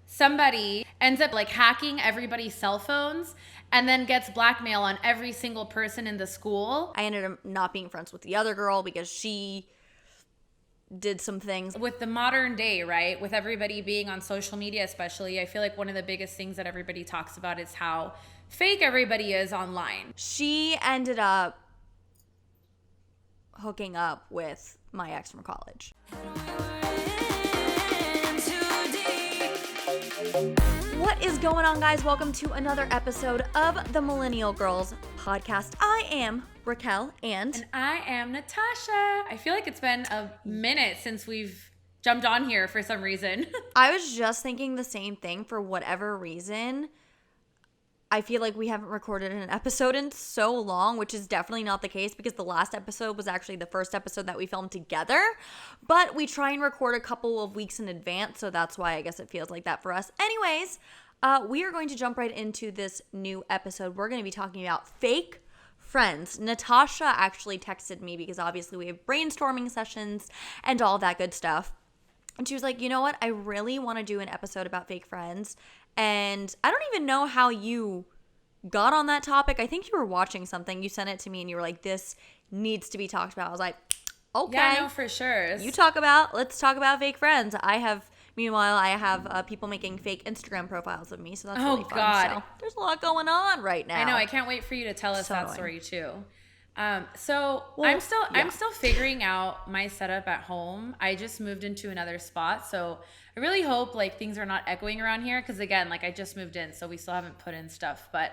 somebody ends up like hacking everybody's cell phones and then gets blackmail on every single person in the school. I ended up not being friends with the other girl because she did some things. With the modern day, right? With everybody being on social media especially, I feel like one of the biggest things that everybody talks about is how fake everybody is online. She ended up hooking up with my ex from college. What is going on, guys? Welcome to another episode of the Millennial Girls podcast. I am Racquel and I am Natasha. I feel like it's been a minute since we've jumped on here for some reason. I was just thinking the same thing. For whatever reason, I feel like we haven't recorded an episode in so long, which is definitely not the case because the last episode was actually the first episode that we filmed together. But we try and record a couple of weeks in advance, so that's why I guess it feels like that for us. Anyways, we are going to jump right into this new episode. We're going to be talking about fake friends. Natasha actually texted me because obviously we have brainstorming sessions and all that good stuff. And she was like, you know what? I really want to do an episode about fake friends. And I don't even know how you got on that topic. I think you were watching something. You sent it to me and you were like, this needs to be talked about. I was like, okay. Yeah, no, for sure. Let's talk about fake friends. Meanwhile, I have people making fake Instagram profiles of me. So that's really fun. God. So there's a lot going on right now. I know. I can't wait for you to tell us that story too. I'm still figuring out my setup at home. I just moved into another spot, so I really hope like things are not echoing around here because again, like I just moved in, so we still haven't put in stuff. But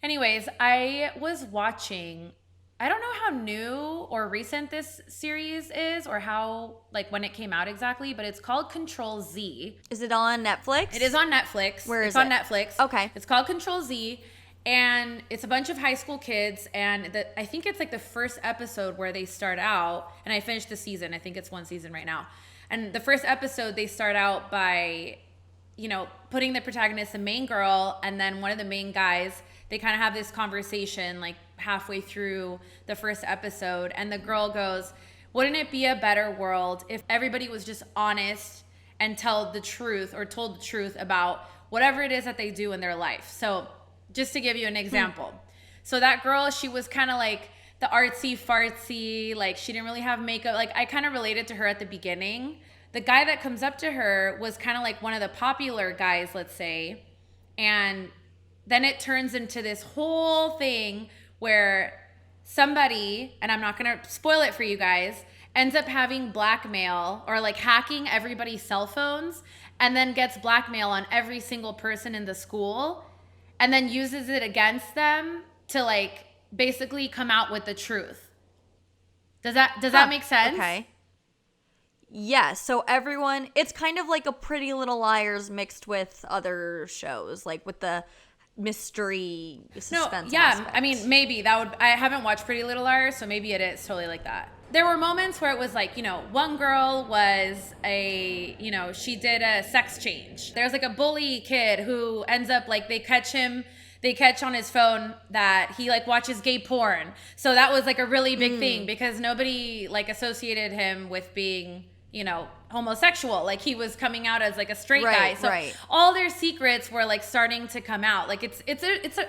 anyways, I was watching, I don't know how new or recent this series is or how like when it came out exactly, but it's called Control Z. Is it on Netflix? It is on Netflix. It's on Netflix. Okay. It's called Control Z. And it's a bunch of high school kids, and I think it's like the first episode where they start out, and I finished the season. I think it's one season right now. And the first episode, they start out by, putting the protagonist, the main girl, and then one of the main guys, they kind of have this conversation like halfway through the first episode. And the girl goes, wouldn't it be a better world if everybody was just honest and told the truth about whatever it is that they do in their life? So just to give you an example. So that girl, she was kind of like the artsy fartsy, like she didn't really have makeup. Like I kind of related to her at the beginning. The guy that comes up to her was kind of like one of the popular guys, let's say. And then it turns into this whole thing where somebody, and I'm not going to spoil it for you guys, ends up having blackmail or like hacking everybody's cell phones and then gets blackmail on every single person in the school. And then uses it against them to like basically come out with the truth. Does that make sense? Okay. Yeah, so everyone, it's kind of like a Pretty Little Liars mixed with other shows, like with the mystery suspense aspect. I mean, maybe I haven't watched Pretty Little Liars, so maybe it is totally like that. There were moments where it was like, one girl was she did a sex change. There's like a bully kid who ends up like they catch on his phone that he like watches gay porn. So that was like a really big thing because nobody like associated him with being, homosexual. Like he was coming out as like a straight guy. So all their secrets were like starting to come out. Like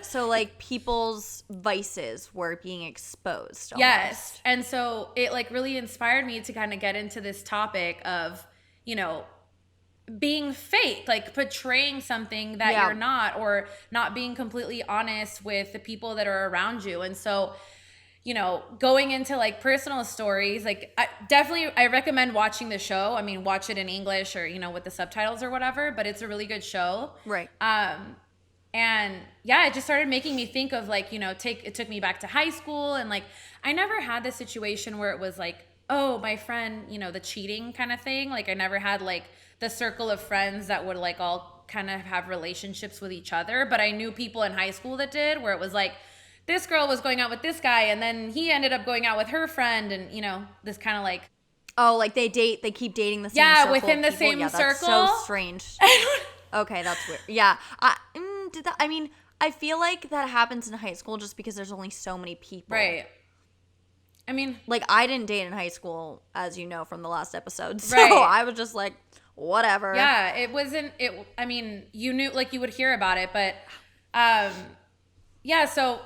so like people's vices were being exposed. Almost. Yes. And so it like really inspired me to kind of get into this topic of, being fake, like portraying something that you're not, or not being completely honest with the people that are around you. And so, going into like personal stories, like I recommend watching the show. I mean, watch it in English or, with the subtitles or whatever, but it's a really good show. Right. And yeah, it just started making me think of like, it took me back to high school. And like, I never had this situation where it was like, oh, my friend, the cheating kind of thing. Like I never had like the circle of friends that would like all kind of have relationships with each other. But I knew people in high school that did, where it was like, this girl was going out with this guy and then he ended up going out with her friend. And, this kind of like. Oh, like they keep dating the same circle within the people. same that's circle. So strange. Okay, that's weird. Yeah. I feel like that happens in high school just because there's only so many people. Right. I mean, like I didn't date in high school, as you know from the last episode. So right. I was just like, whatever. Yeah, it wasn't it I mean, you knew, like, you would hear about it, but um yeah, so,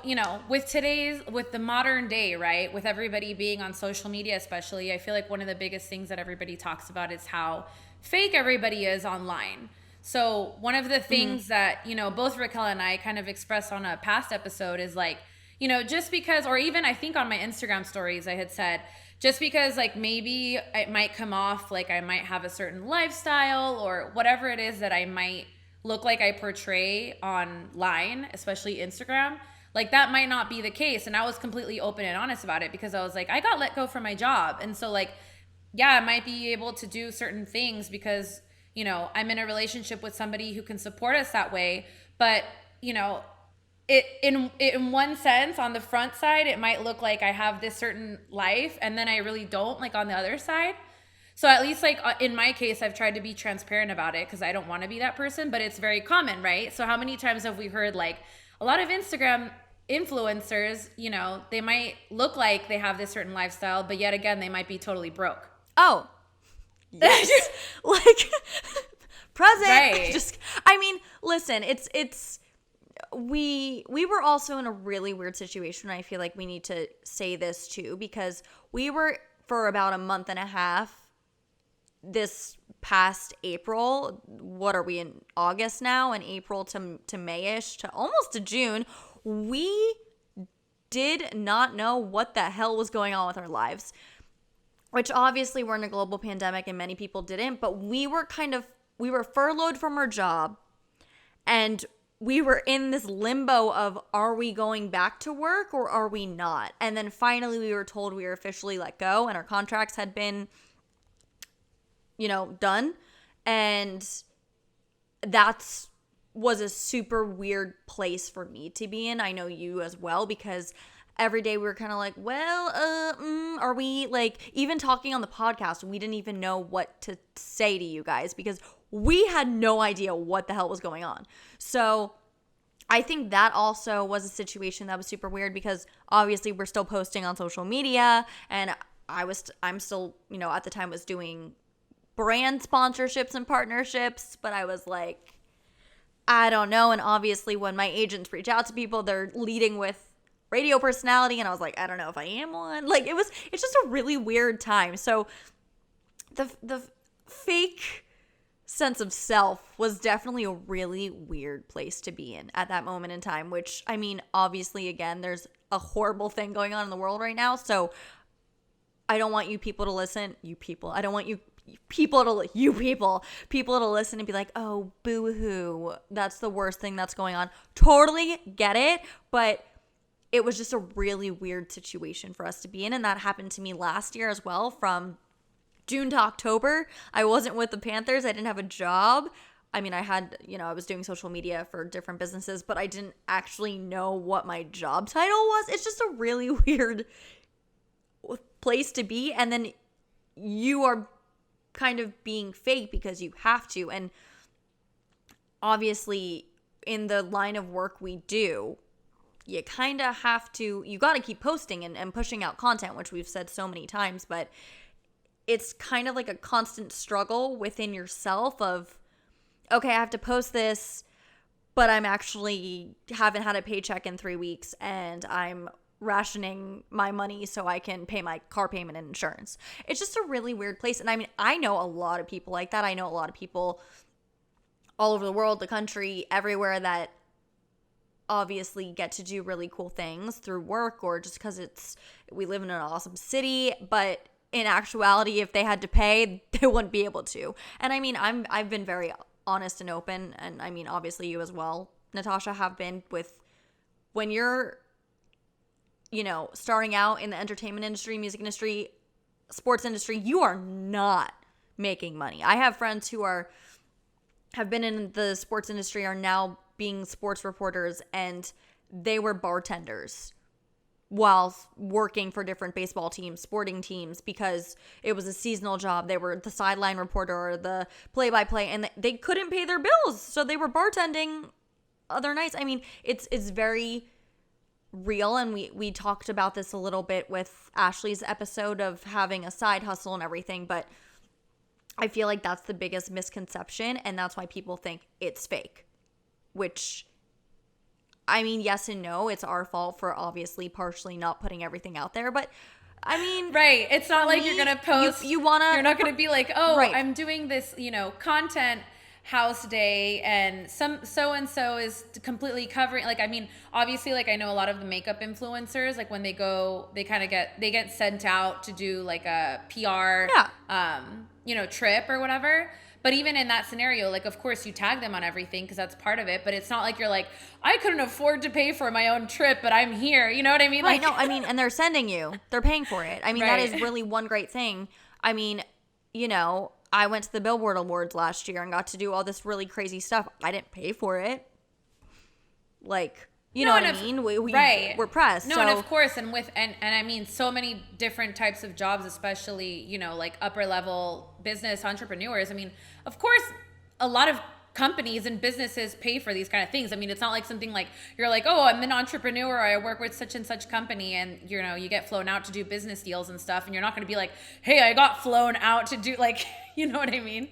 with the modern day, right? With everybody being on social media especially, I feel like one of the biggest things that everybody talks about is how fake everybody is online. So, one of the things that, both Raquel and I kind of expressed on a past episode is like, just because, or even I think on my Instagram stories, I had said, just because like maybe it might come off like I might have a certain lifestyle or whatever it is that I might look like I portray online, especially Instagram, like that might not be the case. And I was completely open and honest about it because I was like, I got let go from my job. And so like, yeah, I might be able to do certain things because, I'm in a relationship with somebody who can support us that way. But, it in one sense, on the front side, it might look like I have this certain life and then I really don't, like on the other side. So at least like in my case, I've tried to be transparent about it because I don't want to be that person, but it's very common, right? So how many times have we heard like a lot of Instagram influencers, they might look like they have this certain lifestyle, but yet again, they might be totally broke. Oh, yes. Like present. Right. I mean, listen, we were also in a really weird situation. I feel like we need to say this too, because we were for about a month and a half this past April. What are we in August now? In April to May-ish to almost to June, we did not know what the hell was going on with our lives, which obviously we're in a global pandemic and many people didn't, but we were furloughed from our job and we were in this limbo of, are we going back to work or are we not? And then finally we were told we were officially let go and our contracts had been, done. And that was a super weird place for me to be in. I know you as well, because every day we were kind of like, well, are we, like, even talking on the podcast, we didn't even know what to say to you guys because we had no idea what the hell was going on. So I think that also was a situation that was super weird because obviously we're still posting on social media, and I'm still, at the time was doing brand sponsorships and partnerships, but I was like, I don't know. And obviously when my agents reach out to people, they're leading with radio personality, and I was like, I don't know if I am one. Like it's just a really weird time. So the fake sense of self was definitely a really weird place to be in at that moment in time, which, I mean, obviously, again, there's a horrible thing going on in the world right now. So I don't want people to listen and be like, oh, boo-hoo, that's the worst thing that's going on. Totally get it, but it was just a really weird situation for us to be in, and that happened to me last year as well. From June to October, I wasn't with the Panthers. I didn't have a job. I mean, I had, I was doing social media for different businesses, but I didn't actually know what my job title was. It's just a really weird place to be, and then you are kind of being fake because you have to. And obviously in the line of work we do, you kind of have to, you got to keep posting and pushing out content, which we've said so many times, but it's kind of like a constant struggle within yourself of, okay, I have to post this, but I'm actually haven't had a paycheck in 3 weeks and I'm rationing my money so I can pay my car payment and insurance. It's just a really weird place. And I mean, I know a lot of people like that. I know a lot of people all over the world, the country, everywhere, that obviously get to do really cool things through work or just because we live in an awesome city. But in actuality, if they had to pay, they wouldn't be able to. And I mean, I've been very honest and open, and I mean, obviously you as well, Natasha, have been, with when you're, starting out in the entertainment industry, music industry, sports industry, you are not making money. I have friends who have been in the sports industry, are now being sports reporters, and they were bartenders while working for different baseball teams, sporting teams, because it was a seasonal job. They were the sideline reporter or the play-by-play, and they couldn't pay their bills, so they were bartending other nights. I mean, it's very real, and we talked about this a little bit with Ashley's episode of having a side hustle and everything, but I feel like that's the biggest misconception, and that's why people think it's fake, which, I mean, yes and no. It's our fault for obviously partially not putting everything out there, but I mean, right. It's not like me, you're going to post. You want to. You're not going to be like, oh, Right. I'm doing this, content house day and so and so is completely covering. Like, I mean, obviously, like I know a lot of the makeup influencers, like when they go, they get sent out to do like a PR, trip or whatever. But even in that scenario, like, of course you tag them on everything because that's part of it. But it's not like you're like, I couldn't afford to pay for my own trip, but I'm here. You know what I mean? Right. Like, No, I mean, and they're sending you. They're paying for it. I mean, that Right. is really one great thing. I mean, I went to the Billboard Awards last year and got to do all this really crazy stuff. I didn't pay for it. Like, you know what I mean? We're pressed. No, so. and of course, and I mean, so many different types of jobs, especially, like upper level business entrepreneurs. I mean, of course, a lot of companies and businesses pay for these kind of things. I mean, it's not like something like you're like, oh, I'm an entrepreneur, I work with such and such company, and you get flown out to do business deals and stuff, and you're not going to be like, hey, I got flown out to do, like, you know what I mean?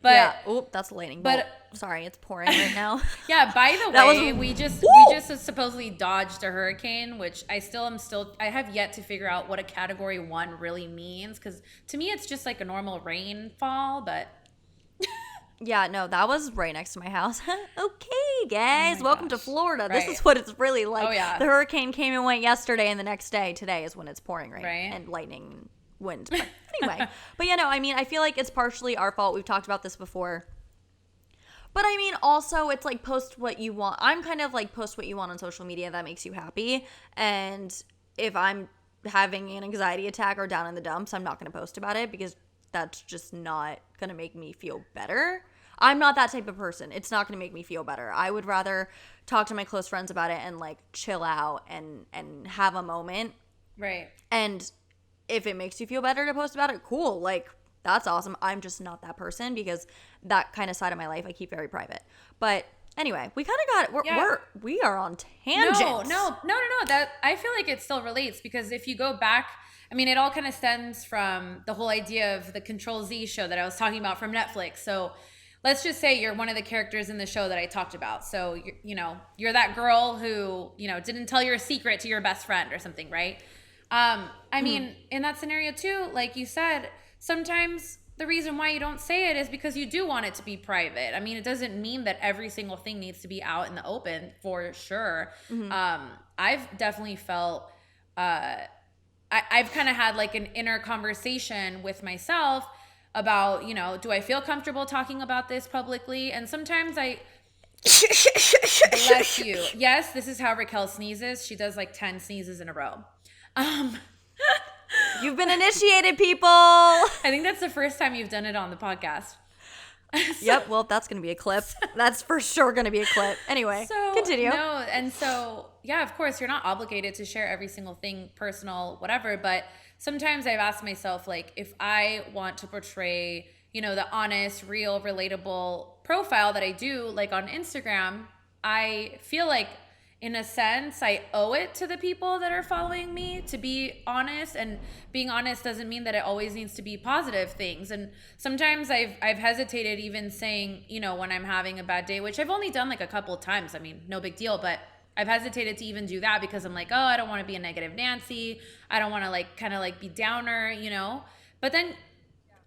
But yeah. Oop, that's a lightning bolt. Sorry, it's pouring right now. yeah, by the way, we just supposedly dodged a hurricane, which I have yet to figure out what a category 1 really means, because to me it's just like a normal rainfall, but Yeah, no, that was right next to my house. Okay, guys, welcome to Florida. This Right. is what it's really like. Oh, yeah. The hurricane came and went yesterday, and the next day, today is when it's pouring rain Right. and lightning, wind. But anyway, but yeah, no, I mean, I feel like it's partially our fault. We've talked about this before. But I mean, also, it's like post what you want. I'm kind of like post what you want on social media that makes you happy. And if I'm having an anxiety attack or down in the dumps, I'm not going to post about it because that's just not going to make me feel better. I'm not that type of person. It's not going to make me feel better. I would rather talk to my close friends about it and like chill out and have a moment. right. And if it makes you feel better to post about it, cool. Like, that's awesome. I'm just not that person because that kind of side of my life I keep very private. But anyway, we kind of got we are on tangents. No. That I feel like it still relates because if you go back, I mean, it all kind of stems from the whole idea of the Control Z show that I was talking about from Netflix. So let's just say you're one of the characters in the show that I talked about. So you're that girl who didn't tell your secret to your best friend or something, right? I mean, in that scenario too, like you said, sometimes the reason why you don't say it is because you do want it to be private. I mean, it doesn't mean that every single thing needs to be out in the open, for sure. I've definitely felt I've kind of had like an inner conversation with myself about, do I feel comfortable talking about this publicly? And sometimes bless you. Yes, this is how Racquel sneezes. She does like 10 sneezes in a row. You've been initiated, people. I think that's the first time you've done it on the podcast. Yep, well, that's going to be a clip. That's for sure going to be a clip. Anyway, continue. No, and so, yeah, of course, you're not obligated to share every single thing, personal, whatever, but sometimes I've asked myself, like, if I want to portray, the honest, real, relatable profile that I do, like on Instagram, I feel like, in a sense, I owe it to the people that are following me to be honest, and being honest doesn't mean that it always needs to be positive things. And sometimes I've hesitated even saying, when I'm having a bad day, which I've only done like a couple of times. I mean, no big deal, but I've hesitated to even do that because I'm like, oh, I don't want to be a negative Nancy. I don't want to like kind of like be downer, But then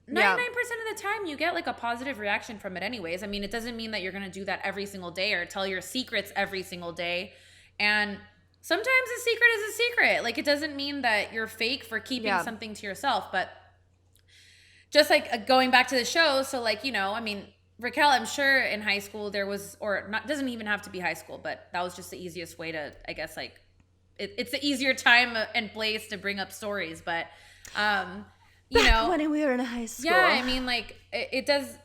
99% of the time you get like a positive reaction from it anyways. I mean, it doesn't mean that you're going to do that every single day or tell your secrets every single day. And sometimes a secret is a secret. Like, it doesn't mean that you're fake for keeping something to yourself. But just like going back to the show, so like, I mean, Racquel, I'm sure in high school there was, or not, doesn't even have to be high school, but that was just the easiest way to, I guess, like, it's the easier time and place to bring up stories. But, Back when we were in high school. Yeah, I mean, like, it does,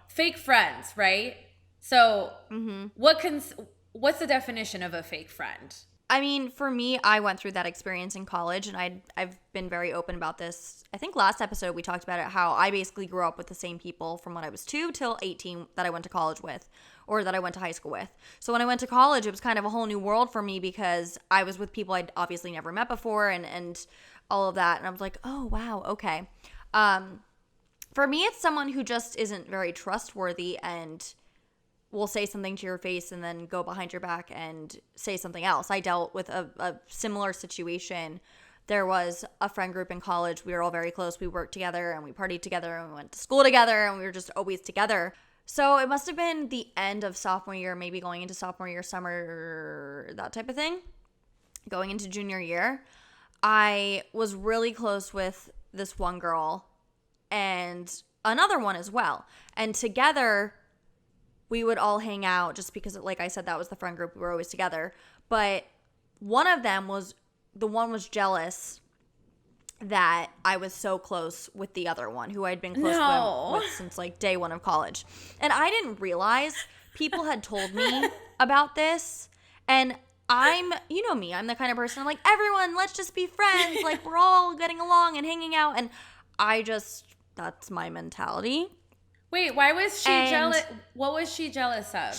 fake friends, right? So what's the definition of a fake friend? I mean, for me, I went through that experience in college, and I've been very open about this. I think last episode we talked about it, how I basically grew up with the same people from when I was 2 till 18 that I went to college with, or that I went to high school with. So when I went to college, it was kind of a whole new world for me because I was with people I'd obviously never met before and all of that. And I was like, oh, wow, okay. For me, it's someone who just isn't very trustworthy and will say something to your face and then go behind your back and say something else. I dealt with a similar situation. There was a friend group in college. We were all very close. We worked together and we partied together and we went to school together and we were just always together. So it must have been the end of sophomore year, maybe going into sophomore year, summer, that type of thing. Going into junior year, I was really close with this one girl and another one as well. And together, we would all hang out just because, like I said, that was the friend group. We were always together. But one of them was jealous that I was so close with the other one who I'd been close with since like day one of college. And I didn't realize people had told me about this. And you know me, I'm the kind of person, I'm like, everyone, let's just be friends. Like, we're all getting along and hanging out. And that's my mentality. Wait, why was she jealous? What was she jealous of?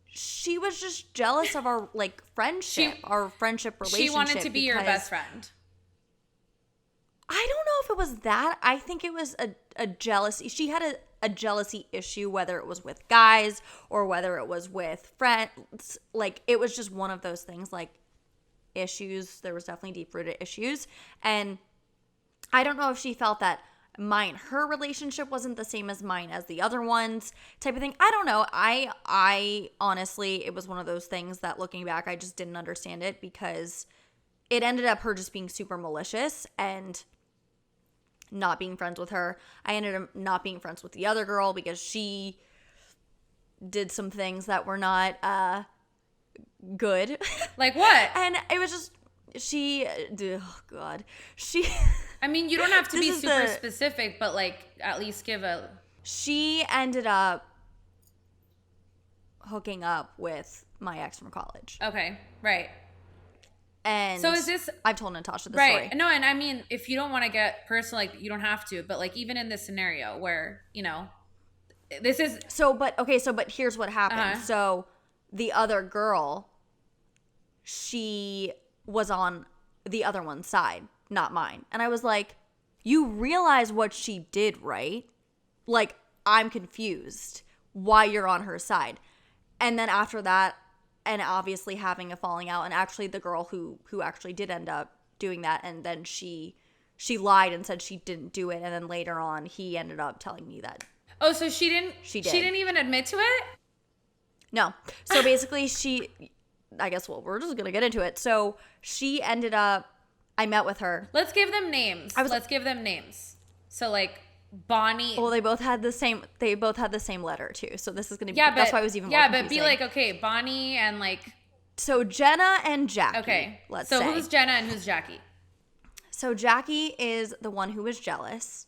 She was just jealous of our like friendship, our friendship relationship. She wanted to be your best friend. I don't know if it was that. I think it was a jealousy. She had a jealousy issue, whether it was with guys or whether it was with friends. Like, it was just one of those things, like issues. There was definitely deep-rooted issues. And I don't know if she felt that her relationship wasn't the same as mine as the other ones type of thing. I don't know. I honestly, it was one of those things that looking back, I just didn't understand it because it ended up her just being super malicious and not being friends with her. I ended up not being friends with the other girl because she did some things that were not good. Like what? And it was just, oh God. I mean, you don't have to be super specific, but like at least give a... She ended up hooking up with my ex from college. Okay, right. And so is this... I've told Natasha the story. Right. No, and I mean, if you don't want to get personal, like you don't have to, but like even in this scenario where, you know, this is... But here's what happened. So the other girl, she was on the other one's side, not mine. And I was like, you realize what she did, right? Like, I'm confused why you're on her side. And then after that, and obviously having a falling out, and actually the girl who actually did end up doing that, and then she lied and said she didn't do it, and then later on he ended up telling me that. Oh, so she did. She didn't even admit to it? No. So basically I guess, well, we're just gonna get into it. So she ended up, I met with her. Let's give them names. Let's give them names. So like Bonnie. Well, they both had the same letter too. So this is gonna be, that's why it was even more confusing. But be like, okay, Bonnie and like. So Jenna and Jackie. Okay. Let's say. So who's Jenna and who's Jackie? So Jackie is the one who was jealous,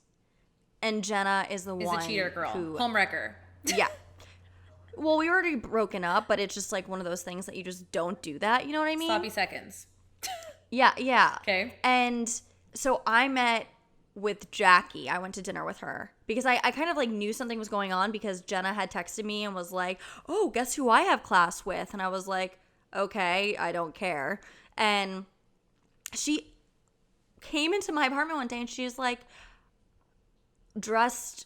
and Jenna is the one a cheater girl, homewrecker. Yeah. Well, we were already broken up, but it's just like one of those things that you just don't do that. You know what I mean? Sloppy seconds. Yeah. Okay. And so I met with Jackie. I went to dinner with her because I kind of like knew something was going on because Jenna had texted me and was like, oh, guess who I have class with? And I was like, okay, I don't care. And she came into my apartment one day and she was like,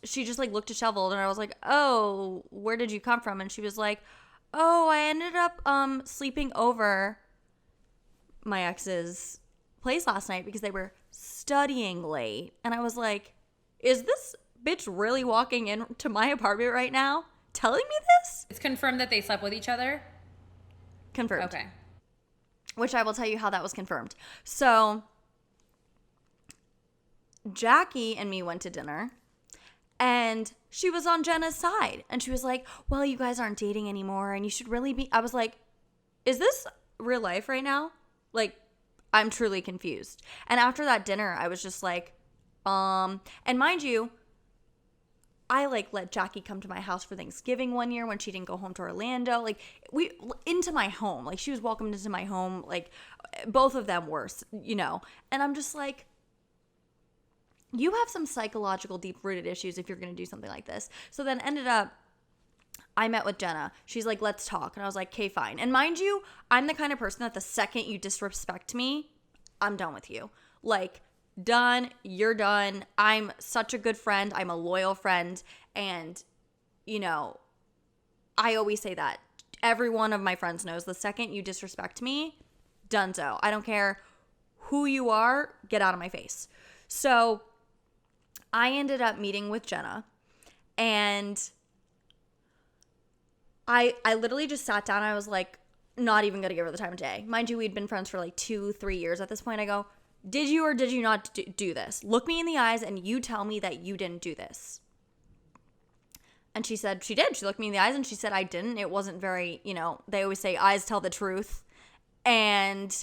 she just like looked disheveled, and I was like, oh, where did you come from? And she was like, oh, I ended up sleeping over my ex's place last night because they were studying late. And I was like, is this bitch really walking into my apartment right now telling me this? It's confirmed that they slept with each other? Confirmed. Okay. Which I will tell you how that was confirmed. So Jackie and me went to dinner. And she was on Jenna's side. And she was like, well, you guys aren't dating anymore. And you should really be. I was like, is this real life right now? Like, I'm truly confused. And after that dinner, I was just like, and mind you, I like let Jackie come to my house for Thanksgiving one year when she didn't go home to Orlando. Like, into my home. Like, she was welcomed into my home. Like, both of them were, you know. And I'm just like, you have some psychological deep-rooted issues if you're going to do something like this. So then ended up, I met with Jenna. She's like, let's talk. And I was like, okay, fine. And mind you, I'm the kind of person that the second you disrespect me, I'm done with you. Like, done. You're done. I'm such a good friend. I'm a loyal friend. And, you know, I always say that. Every one of my friends knows the second you disrespect me, donezo. I don't care who you are, get out of my face. So I ended up meeting with Jenna, and I literally just sat down. I was like, not even gonna give her the time of day. Mind you, we'd been friends for like 2-3 years at this point. I go, did you or did you not do this? Look me in the eyes and you tell me that you didn't do this. And she said she did. She looked me in the eyes and she said I didn't. It wasn't very, you know, they always say eyes tell the truth. And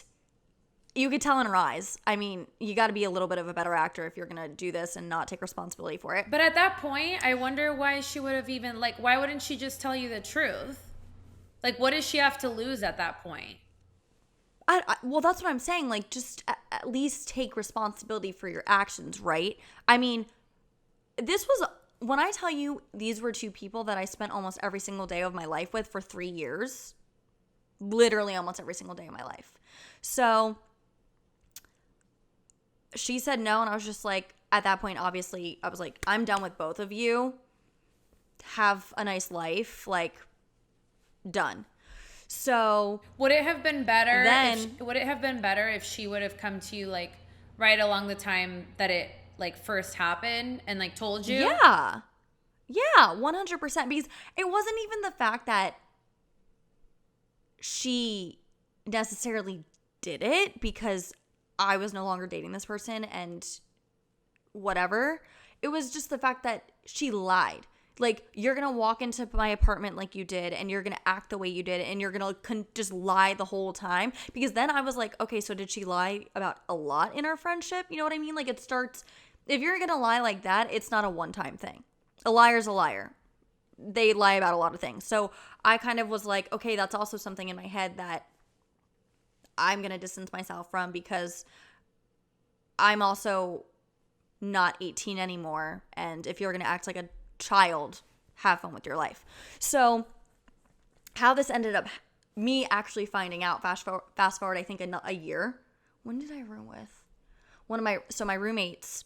you could tell in her eyes. I mean, you got to be a little bit of a better actor if you're going to do this and not take responsibility for it. But at that point, I wonder why she would have even, like, why wouldn't she just tell you the truth? Like, what does she have to lose at that point? Well, that's what I'm saying. Like, just at least take responsibility for your actions, right? I mean, this was, when I tell you these were two people that I spent almost every single day of my life with for 3 years, literally almost every single day of my life. So she said no, and I was just like, at that point, obviously, I was like, I'm done with both of you. Have a nice life. Like, done. So would it have been better then, if she would have come to you like right along the time that it like first happened and like told you? Yeah. Yeah, 100%. Because it wasn't even the fact that she necessarily did it because I was no longer dating this person and whatever. It was just the fact that she lied. Like, you're going to walk into my apartment like you did, and you're going to act the way you did, and you're going to just lie the whole time. Because then I was like, okay, so did she lie about a lot in our friendship? You know what I mean? Like, it starts, if you're going to lie like that, it's not a one-time thing. A liar's a liar. They lie about a lot of things. So I kind of was like, okay, that's also something in my head that I'm going to distance myself from, because I'm also not 18 anymore. And if you're going to act like a child, have fun with your life. So how this ended up, me actually finding out, fast forward I think a year. When did I room with one of my roommates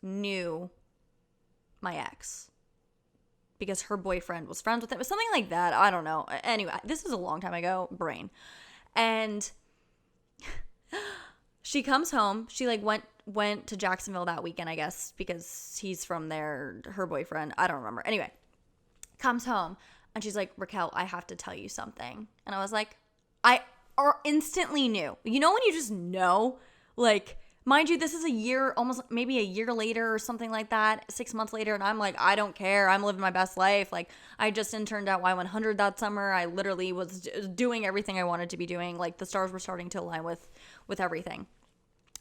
knew my ex because her boyfriend was friends with him. It was something like that. I don't know. Anyway, this is a long time ago, brain. And she comes home. She like went to Jacksonville that weekend, I guess, because he's from there, her boyfriend. I don't remember. Anyway, comes home and she's like, Racquel, I have to tell you something. And I was like, I instantly knew. You know when you just know? Like, mind you, this is a year, almost maybe a year later or something like that, 6 months later. And I'm like, I don't care. I'm living my best life. Like, I just interned at Y100 that summer. I literally was doing everything I wanted to be doing. Like, the stars were starting to align with everything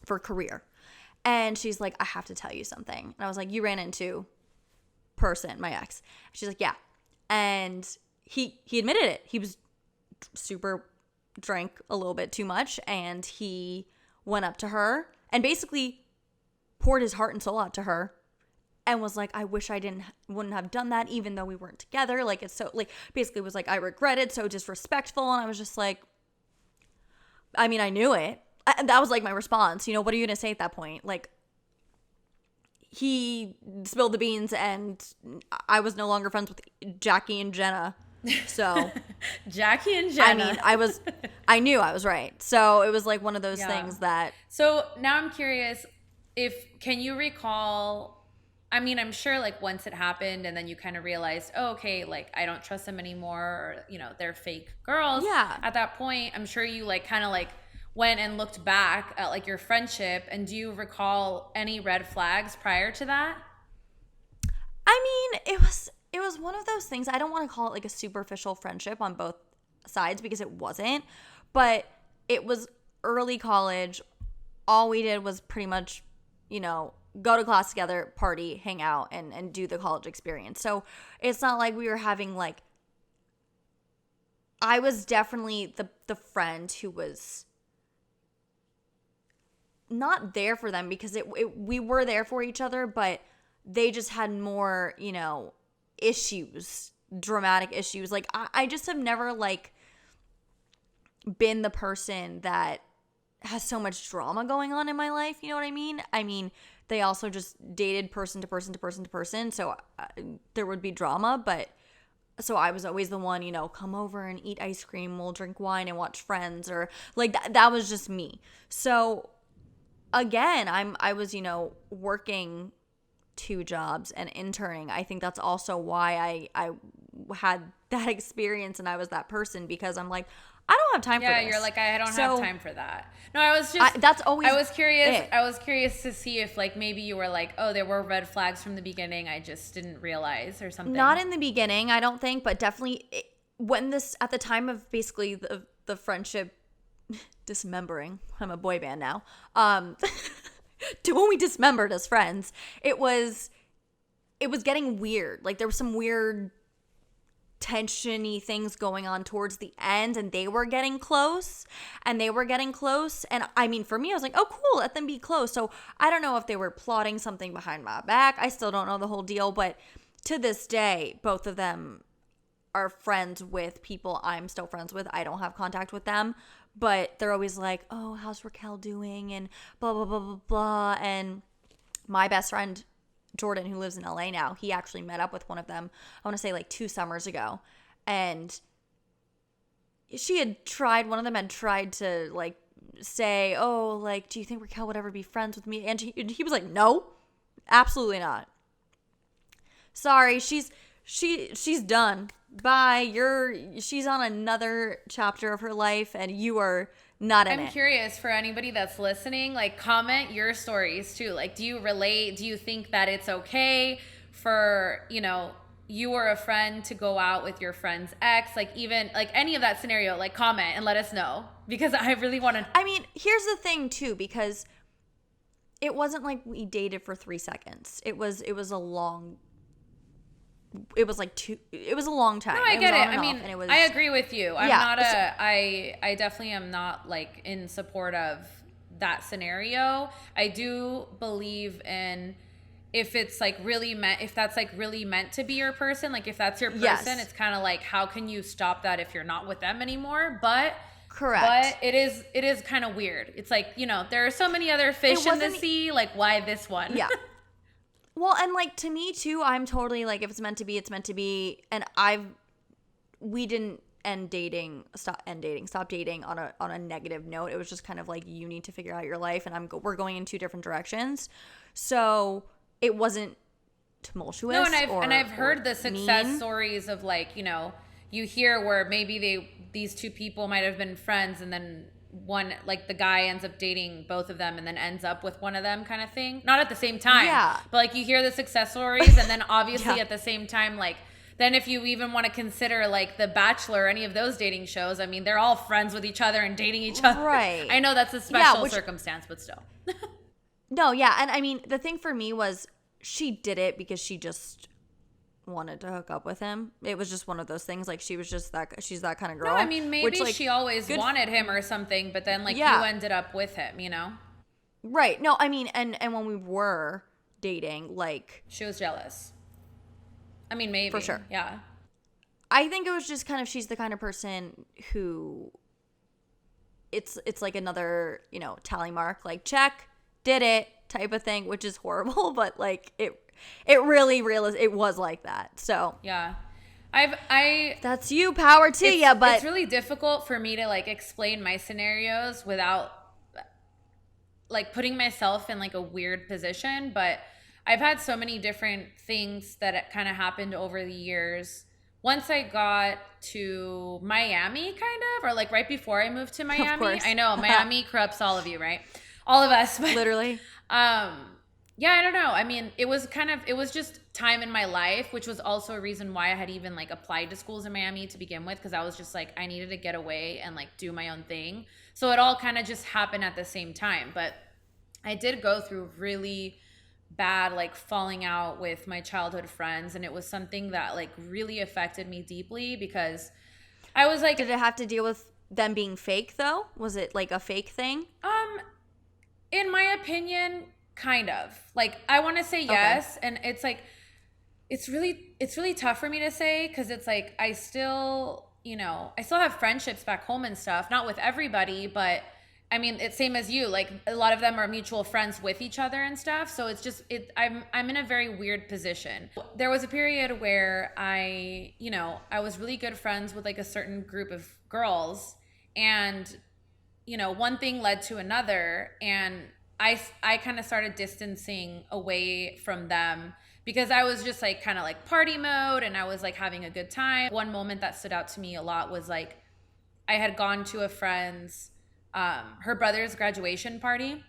for career. And she's like, I have to tell you something. And I was like, you ran into person, my ex. She's like, yeah. And he admitted it. He was drank a little bit too much, and he went up to her and basically poured his heart and soul out to her and was like, I wish I wouldn't have done that, even though we weren't together. Like, it's so, like, basically was like, I regret it, so disrespectful. And I was just like, I mean, I knew it. That was like my response. You know, what are you going to say at that point? Like, he spilled the beans and I was no longer friends with Jackie and Jenna. So Jackie and Jenna. I mean, I knew I was right. So it was like one of those things that. So now I'm curious, can you recall, I mean, I'm sure like once it happened and then you kind of realized, oh, okay, like I don't trust them anymore, or, you know, they're fake girls. Yeah. At that point, I'm sure you like kind of like went and looked back at like your friendship, and do you recall any red flags prior to that? I mean, it was one of those things. I don't want to call it like a superficial friendship on both sides, because it wasn't, but it was early college. All we did was pretty much, you know, go to class together, party, hang out, and do the college experience. So it's not like we were having like, I was definitely the friend who was not there for them, because we were there for each other, but they just had more, you know, issues, dramatic issues. Like, I just have never like been the person that has so much drama going on in my life, you know what I mean? I mean, they also just dated person to person to person to person, so there would be drama, but so I was always the one, you know, come over and eat ice cream, we'll drink wine and watch Friends, or like that was just me. So again, I was, you know, working 2 jobs and interning. I think that's also why I had that experience and I was that person, because I'm like, I don't have time for this. Yeah, you're like, I don't have time for that. No, I was just that's always I was curious. it. I was curious to see if like maybe you were like, oh, there were red flags from the beginning, I just didn't realize or something. Not in the beginning, I don't think, but definitely when this, at the time of basically the friendship dismembering. I'm a boy band now. To when we dismembered as friends, it was getting weird. Like there was some weird tensiony things going on towards the end, and they were getting close. And I mean, for me, I was like, oh cool, let them be close. So I don't know if they were plotting something behind my back. I still don't know the whole deal, but to this day, both of them are friends with people I'm still friends with. I don't have contact with them, but they're always like, oh, how's Racquel doing? And blah, blah, blah, blah, blah. And my best friend, Jordan, who lives in LA now, he actually met up with one of them, I want to say like 2 summers ago. And one of them had tried to like say, oh, like, do you think Racquel would ever be friends with me? And he was like, no, absolutely not. Sorry, she's done. Bye. She's on another chapter of her life and you are not in it. I'm curious, for anybody that's listening, like, comment your stories too. Like, do you relate? Do you think that it's okay for, you know, you or a friend to go out with your friend's ex? Like, even like any of that scenario, like, comment and let us know, because I really want to. I mean, here's the thing too, because it wasn't like we dated for 3 seconds. It was a long it was a long time. No, I get it. I mean, I agree with you. I definitely am not like in support of that scenario. I do believe in if that's like really meant to be your person, like if that's your person, yes. It's kind of like, how can you stop that if you're not with them anymore? But correct. But it is kind of weird. It's like, you know, there are so many other fish in the sea. Like, why this one? Yeah. Well, and like to me too, I'm totally like, if it's meant to be, it's meant to be. And we didn't stop dating on a negative note. It was just kind of like, you need to figure out your life, and we're going in 2 different directions. So it wasn't tumultuous. No, and I've heard the success stories of like, you know, you hear where maybe these 2 people might have been friends, and then one, like the guy ends up dating both of them and then ends up with one of them, kind of thing. Not at the same time. Yeah. But like you hear the success stories, and then obviously at the same time, like, then if you even want to consider like The Bachelor or any of those dating shows, I mean, they're all friends with each other and dating each other. Right. I know that's a special circumstance, but still. No, yeah. And I mean, the thing for me was, she did it because she just wanted to hook up with him. It was just one of those things. Like, she's that kind of girl. No, I mean, maybe like, she always wanted him or something, but then like you ended up with him, you know? Right. No, I mean, and when we were dating, like, she was jealous. I mean, maybe. For sure. Yeah. I think it was just kind of, she's the kind of person who it's like another, you know, tally mark, like, check, did it type of thing, which is horrible, but like it really it was like that. So yeah, that's you, power to you. But it's really difficult for me to like explain my scenarios without like putting myself in like a weird position. But I've had so many different things that kind of happened over the years. Once I got to Miami, kind of, or like right before I moved to Miami. Of course. I know Miami corrupts all of you, right? All of us, but, literally. Yeah, I don't know. I mean, it was just time in my life, which was also a reason why I had even like applied to schools in Miami to begin with, because I was just like, I needed to get away and like do my own thing. So it all kind of just happened at the same time. But I did go through really bad like falling out with my childhood friends, and it was something that like really affected me deeply, because I was like, did it have to deal with them being fake though? Was it like a fake thing? In my opinion, kind of. Like, I want to say yes, okay. And it's like, it's really tough for me to say, because it's like, I still have friendships back home and stuff, not with everybody, but I mean, it's same as you. Like a lot of them are mutual friends with each other and stuff. So it's just I'm in a very weird position. There was a period where I was really good friends with like a certain group of girls, and one thing led to another, and I kind of started distancing away from them because I was just like kind of like party mode, and I was like having a good time. One moment that stood out to me a lot was like I had gone to a friend's her brother's graduation party,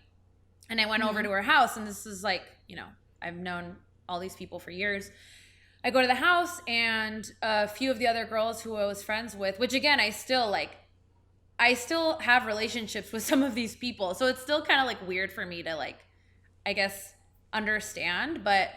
and I went over to her house, and this is like, I've known all these people for years. I go to the house, and a few of the other girls who I was friends with, which again, I still have relationships with some of these people. So it's still kind of like weird for me to like, I guess, understand. But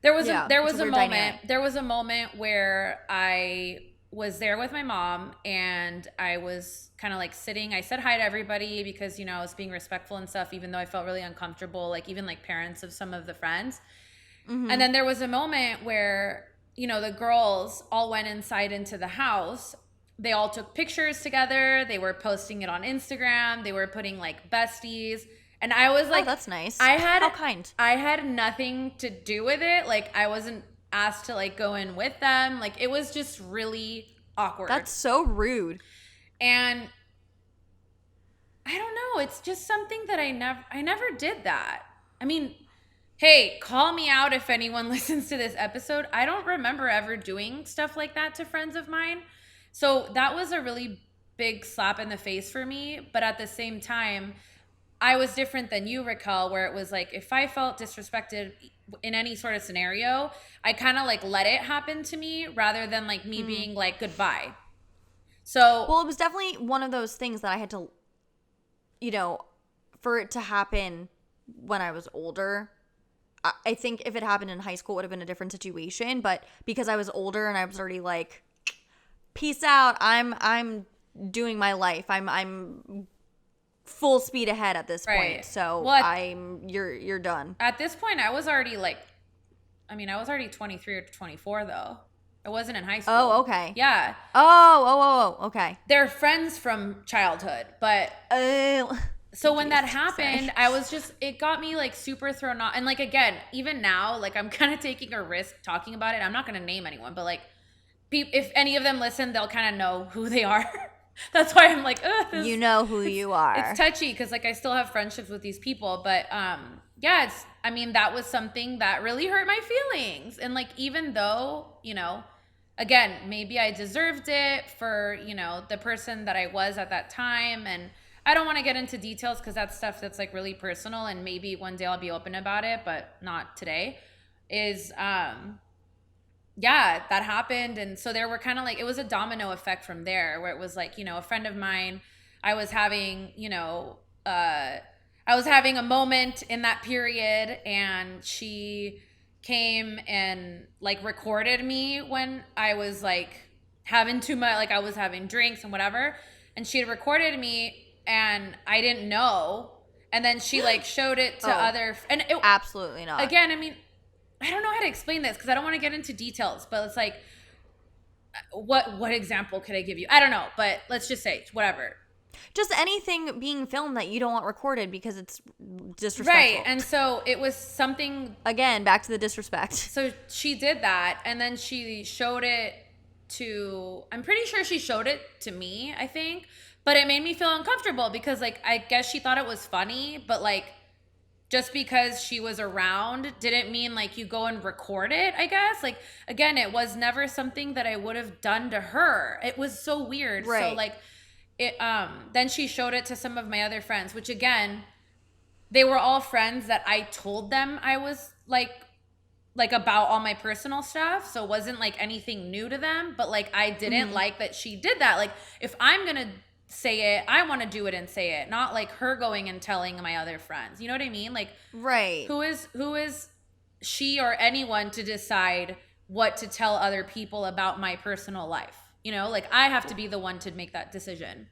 there was a moment where I was there with my mom, and I was kind of like sitting. I said hi to everybody because, I was being respectful and stuff, even though I felt really uncomfortable, like even like parents of some of the friends. Mm-hmm. And then there was a moment where, the girls all went inside into the house. They all took pictures together. They were posting it on Instagram. They were putting like besties. And I was like, oh, that's nice. How kind. I had nothing to do with it. Like I wasn't asked to like go in with them. Like it was just really awkward. That's so rude. And I don't know. It's just something that I never did that. I mean, hey, call me out if anyone listens to this episode. I don't remember ever doing stuff like that to friends of mine. So that was a really big slap in the face for me. But at the same time, I was different than you, Racquel, where it was like, if I felt disrespected in any sort of scenario, I kind of like let it happen to me rather than like me being like, goodbye. So, well, it was definitely one of those things that I had to, for it to happen when I was older. I think if it happened in high school, it would have been a different situation. But because I was older and I was already like, peace out, I'm doing my life. I'm full speed ahead at this point. So you're done. At this point, I was already like, I was already 23 or 24 though. I wasn't in high school. Oh, okay. Yeah. Oh, okay. They're friends from childhood, but so when that happened, I was just, it got me like super thrown off. And like, again, even now, like I'm kind of taking a risk talking about it. I'm not going to name anyone, but like if any of them listen, they'll kind of know who they are. That's why I'm like, you know who you are. It's touchy because like I still have friendships with these people, but yeah, that was something that really hurt my feelings. And like, even though, again, maybe I deserved it for, the person that I was at that time. And I don't want to get into details because that's stuff that's like really personal, and maybe one day I'll be open about it, but not today. Yeah, that happened. And so there were kind of like, it was a domino effect from there where it was like, a friend of mine, I was having a moment in that period, and she came and like recorded me when I was like having too much, like I was having drinks and whatever. And she had recorded me and I didn't know. And then she like showed it to absolutely not. Again, I don't know how to explain this because I don't want to get into details, but it's like, what example could I give you? I don't know, but let's just say whatever. Just anything being filmed that you don't want recorded because it's disrespectful. Right, and so it was something... Again, back to the disrespect. So she did that, and then she showed it to... I'm pretty sure she showed it to me, I think, but it made me feel uncomfortable because, like, I guess she thought it was funny, but, like, just because she was around didn't mean like you go and record it, I guess. Like, again, it was never something that I would have done to her. It was so weird. Right. So like then she showed it to some of my other friends, which again, they were all friends that I told them I was like about all my personal stuff. So it wasn't like anything new to them, but like I didn't like that she did that. Like if I'm going to say it, I want to do it and say it, not like her going and telling my other friends. You know what I mean? Like, right. Who is she or anyone to decide what to tell other people about my personal life? Like I have to be the one to make that decision.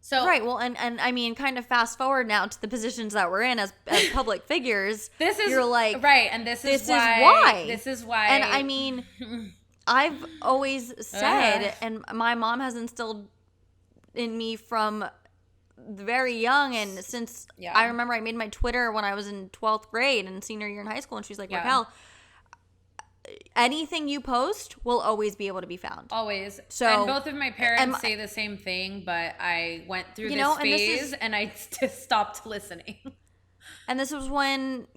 So right. Well, and I mean, kind of fast forward now to the positions that we're in as public figures. You're like, right, and this is why. This is why. And I mean, I've always said, and my mom has instilled in me from very young, and since I remember I made my Twitter when I was in 12th grade and senior year in high school, and she's like, Racquel, anything you post will always be able to be found. Always. So, and both of my parents say the same thing, but I went through this phase and I just stopped listening. And this was when,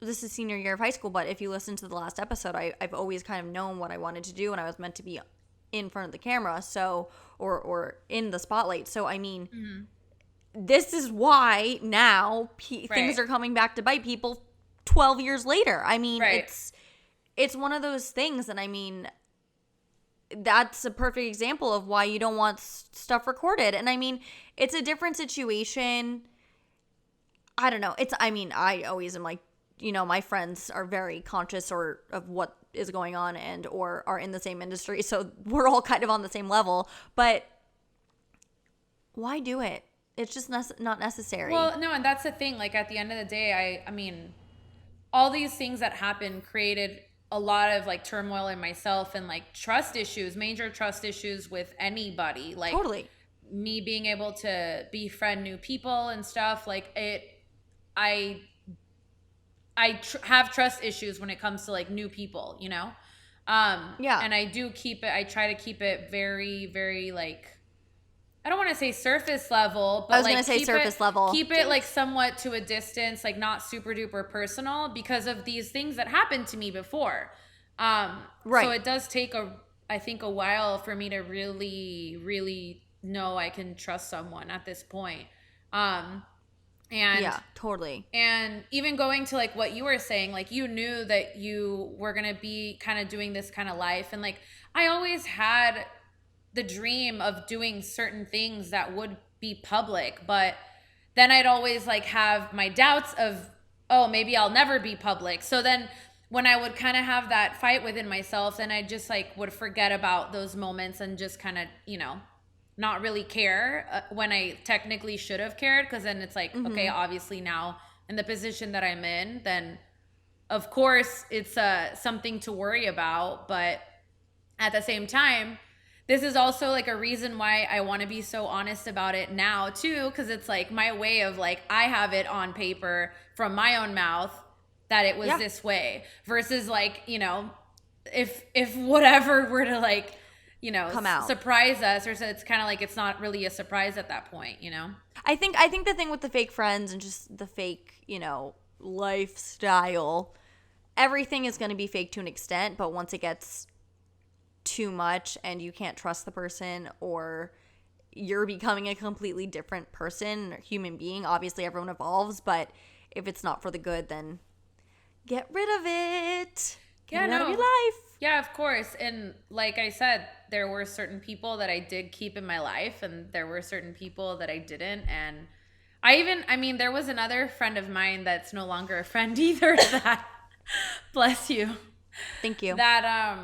this is senior year of high school, but if you listen to the last episode, I've always kind of known what I wanted to do, and I was meant to be in front of the camera, so, or in the spotlight. So, I mean, this is why now things are coming back to bite people 12 years later. I mean, it's one of those things, and I mean, that's a perfect example of why you don't want stuff recorded. And I mean, it's a different situation. I don't know. I always am like, my friends are very conscious of what is going on or are in the same industry. So we're all kind of on the same level, but why do it? It's just not necessary. Well, no. And that's the thing. Like at the end of the day, I mean, all these things that happened created a lot of like turmoil in myself and like trust issues, major trust issues with anybody. Like totally. Me being able to befriend new people and stuff. Like I have trust issues when it comes to like new people, And I try to keep it very, very like, I don't want to say surface level, but I was going to say surface level. Keep it like somewhat to a distance, like not super duper personal because of these things that happened to me before. So it does take I think a while for me to really, really know I can trust someone at this point. And yeah, totally. And even going to like what you were saying, like you knew that you were going to be kind of doing this kind of life. And like, I always had the dream of doing certain things that would be public, but then I'd always like have my doubts of, oh, maybe I'll never be public. So then when I would kind of have that fight within myself, then I just like would forget about those moments and just kind of, not really care when I technically should have cared. Because then it's like, okay, obviously now in the position that I'm in, then of course it's something to worry about. But at the same time, this is also like a reason why I want to be so honest about it now too. Because it's like my way of like, I have it on paper from my own mouth that it was this way versus like, if whatever were to like, come out, surprise us, or so it's kind of like it's not really a surprise at that point, I think the thing with the fake friends and just the fake, lifestyle, everything is going to be fake to an extent, but once it gets too much and you can't trust the person or you're becoming a completely different person or human being, obviously everyone evolves, but if it's not for the good, then get rid of it. Get out of your life. Yeah, of course. And like I said, there were certain people that I did keep in my life and there were certain people that I didn't. And there was another friend of mine that's no longer a friend either that, bless you. Thank you. That,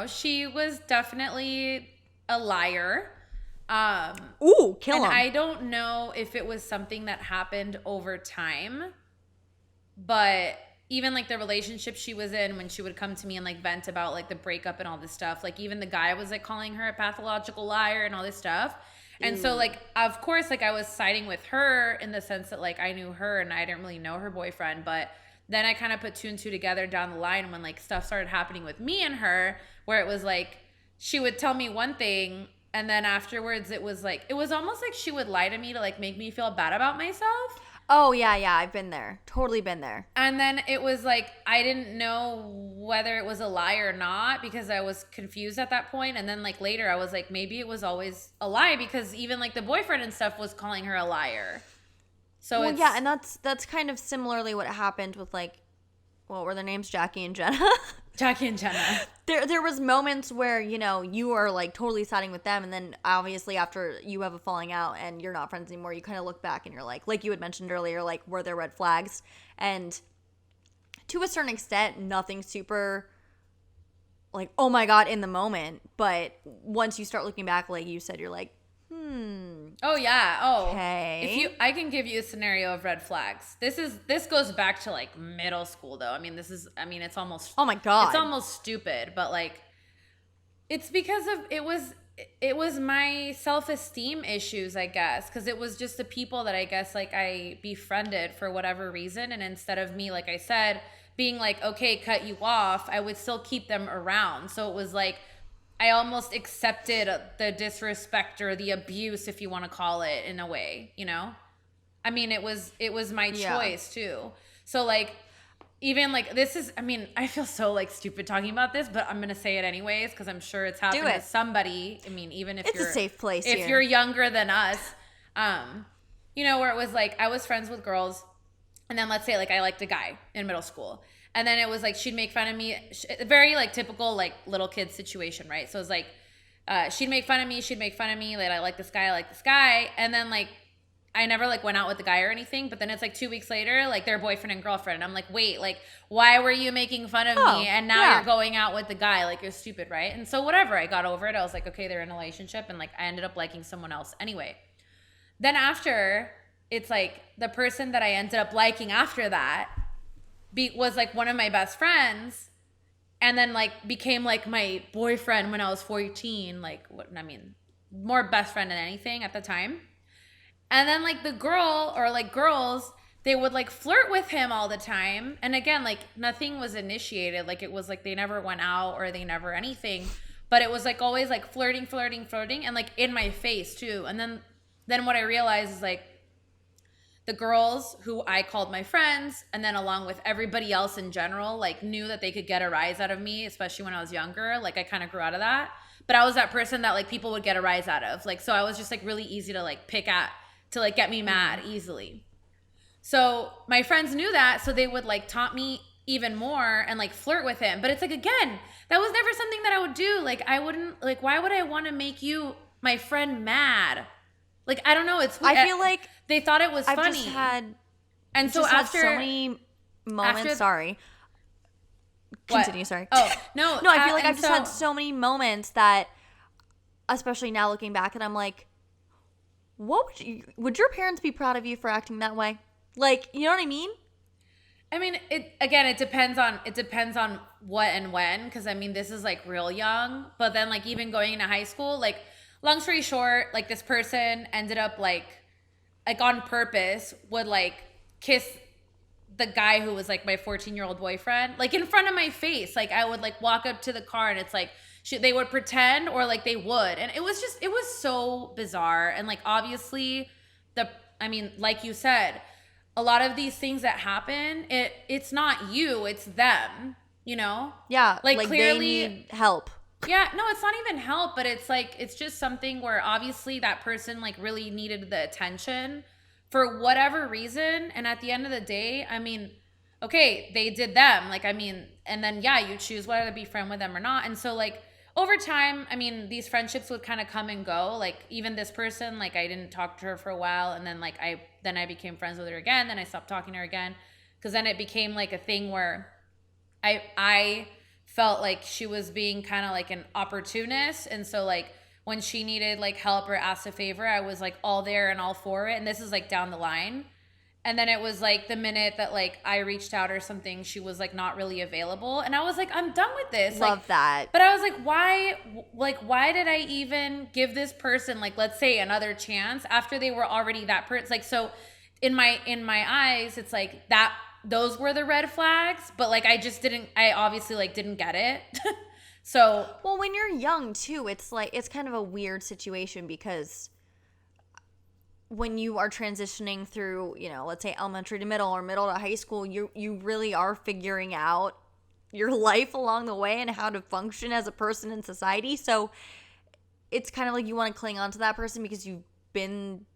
she was definitely a liar. Kill him. I don't know if it was something that happened over time, but even like the relationship she was in when she would come to me and like vent about like the breakup and all this stuff, like even the guy was like calling her a pathological liar and all this stuff. And so like, of course, like I was siding with her in the sense that like I knew her and I didn't really know her boyfriend. But then I kind of put two and two together down the line when like stuff started happening with me and her, where it was like, she would tell me one thing and then afterwards it was almost like she would lie to me to like make me feel bad about myself. Oh, yeah, I've been there. Totally been there. And then it was like, I didn't know whether it was a lie or not because I was confused at that point. And then like later I was like, maybe it was always a lie because even like the boyfriend and stuff was calling her a liar. So and that's kind of similarly what happened with like, what were their names? Jackie and Jenna. Jackie and Jenna. There was moments where, you are like totally siding with them. And then obviously after you have a falling out and you're not friends anymore, you kind of look back and you're like you had mentioned earlier, like were there red flags? And to a certain extent, nothing super like, oh my God, in the moment. But once you start looking back, like you said, you're like, Oh yeah. Oh. Okay. I can give you a scenario of red flags. This goes back to like middle school though. It's almost, oh my God, it's almost stupid, but like it's because of it was it was my self-esteem issues, I guess, because it was just the people that I guess like I befriended for whatever reason, and instead of me, like I said, being like, okay, cut you off, I would still keep them around. So it was like I almost accepted the disrespect or the abuse, if you want to call it, in a way, you know? I mean, it was my choice too. So like, even like this is, I mean, I feel so like stupid talking about this, but I'm gonna say it anyways because I'm sure it's happened to somebody. I mean, even if it's a safe place, if you're younger than us, you know, where it was like I was friends with girls, and then let's say like I liked a guy in middle school, and then it was like she'd make fun of me, very like typical like little kid situation, right? So it was like she'd make fun of me, like I like this guy, and then like I never like went out with the guy or anything, but then it's like 2 weeks later, like they're boyfriend and girlfriend. And I'm like, wait, like why were you making fun of me? And now you're going out with the guy, like you're stupid, right? And so whatever, I got over it. I was like, okay, they're in a relationship, and like I ended up liking someone else anyway. Then after, it's like the person that I ended up liking after that was like one of my best friends, and then like became like my boyfriend when I was 14. Like what? I mean, more best friend than anything at the time. And then like the girl or like girls, they would like flirt with him all the time. And again, like nothing was initiated. Like it was like they never went out or they never anything. But it was like always like flirting and like in my face too. And then what I realized is like the girls who I called my friends, and then along with everybody else in general, like knew that they could get a rise out of me, especially when I was younger. Like I kind of grew out of that. But I was that person that like people would get a rise out of. Like, so I was just like really easy to like pick at, to like get me mad easily. So my friends knew that, so they would like taunt me even more and like flirt with him. But it's like, again, that was never something that I would do. Like I wouldn't, like why would I want to make you, my friend, mad? Like I don't know, it's I feel like they thought it was funny. Just had and so after so many moments, sorry. Continue, what? sorry. Oh, no. No, I feel like I've just had so many moments that, especially now looking back, and I'm like, what would your parents be proud of you for acting that way? Like, you know what I mean? I mean, it depends on what and when, because I mean, this is like real young, but then like even going into high school, like long story short, like this person ended up like on purpose would like kiss the guy who was like my 14-year-old boyfriend, like in front of my face. Like I would like walk up to the car and it's like, they would pretend or like they would. And it was so bizarre. And like, obviously I mean, like you said, a lot of these things that happen, it's not you, it's them, you know? Yeah. Like clearly they need help. Yeah, no, it's not even help, but it's like, it's just something where obviously that person like really needed the attention for whatever reason. And at the end of the day, I mean, okay, they did them. Like, I mean, and then yeah, you choose whether to be friend with them or not. And so like, over time, I mean, these friendships would kind of come and go. Like even this person, like I didn't talk to her for a while, and then like I became friends with her again. Then I stopped talking to her again, because then it became like a thing where I felt like she was being kind of like an opportunist, and so like when she needed like help or asked a favor, I was like all there and all for it. And this is like down the line. And then it was like the minute that like I reached out or something, she was like not really available. And I was like, I'm done with this. Love like, that. But I was like, why did I even give this person, like, let's say another chance after they were already that person? Like, so in my eyes, it's like that, those were the red flags, but like, I obviously like didn't get it. So. Well, when you're young too, it's like, it's kind of a weird situation, because when you are transitioning through, you know, let's say elementary to middle or middle to high school, you really are figuring out your life along the way and how to function as a person in society. So it's kind of like you want to cling on to that person because you've been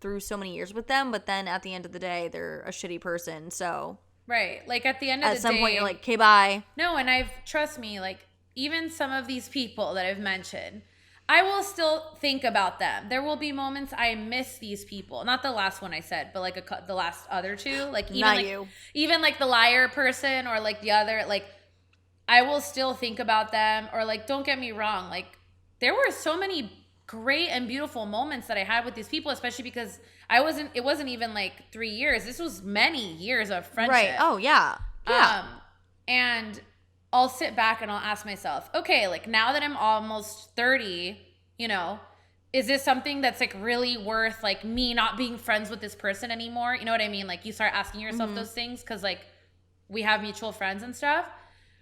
through so many years with them, but then at the end of the day, they're a shitty person. So right, like at the end of the day, at some point you're like, okay, bye. No, and trust me, like even some of these people that I've mentioned, I will still think about them. There will be moments I miss these people. Not the last one I said, but like the last other two. Like even Not like you. Even like the liar person or like the other. Like I will still think about them. Or like, don't get me wrong. Like there were so many great and beautiful moments that I had with these people, especially because it wasn't even like 3 years. This was many years of friendship. Right. Oh yeah. Yeah. And I'll sit back and I'll ask myself, okay, like now that I'm almost 30, you know, is this something that's like really worth like me not being friends with this person anymore? You know what I mean? Like you start asking yourself those things because like we have mutual friends and stuff.